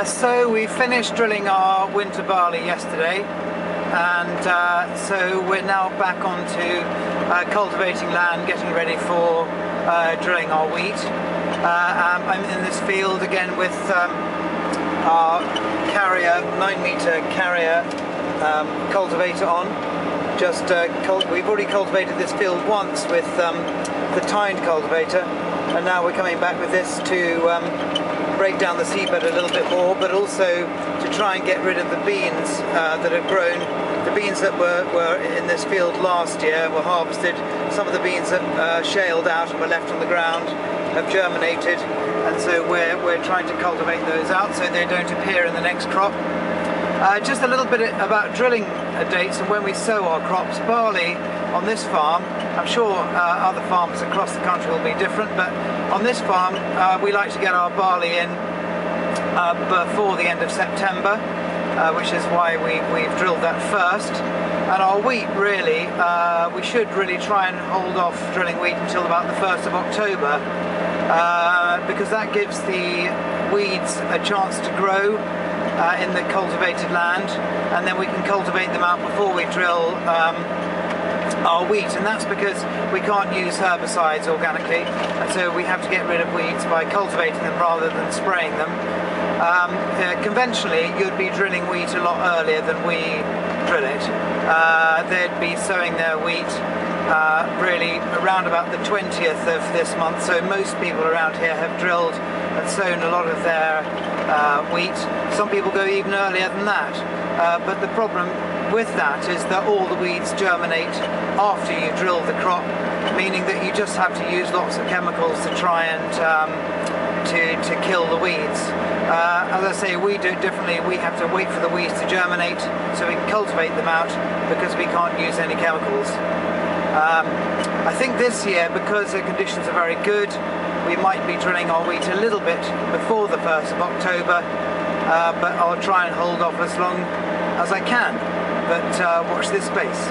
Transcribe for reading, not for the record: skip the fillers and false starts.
So we finished drilling our winter barley yesterday, and so we're now back onto cultivating land, getting ready for drilling our wheat. I'm in this field again with our carrier, 9-meter carrier cultivator on. We've already cultivated this field once with the tined cultivator, and now we're coming back with this to break down the seedbed a little bit more, but also to try and get rid of the beans that have grown. The beans that were in this field last year were harvested. Some of the beans that shaled out and were left on the ground have germinated, and so we're trying to cultivate those out so they don't appear in the next crop. Just a little bit about drilling dates and when we sow our crops. Barley on this farm, I'm sure other farms across the country will be different, but on this farm we like to get our barley in before the end of September, which is why we've drilled that first. And our wheat, really, we should really try and hold off drilling wheat until about the 1st of October, because that gives the weeds a chance to grow in the cultivated land, and then we can cultivate them out before we drill our wheat. And that's because we can't use herbicides organically, and so we have to get rid of weeds by cultivating them rather than spraying them. Conventionally, you'd be drilling wheat a lot earlier than we drill it. They'd be sowing their wheat really around about the 20th of this month, so most people around here have drilled and sown a lot of their wheat. Some people go even earlier than that, but the problem with that is that all the weeds germinate after you drill the crop, meaning that you just have to use lots of chemicals to try and to kill the weeds. As I say, we do it differently. We have to wait for the weeds to germinate so we can cultivate them out, because we can't use any chemicals. I think this year, because the conditions are very good, we might be drilling our wheat a little bit before the 1st of October, but I'll try and hold off as long as I can. But watch this space.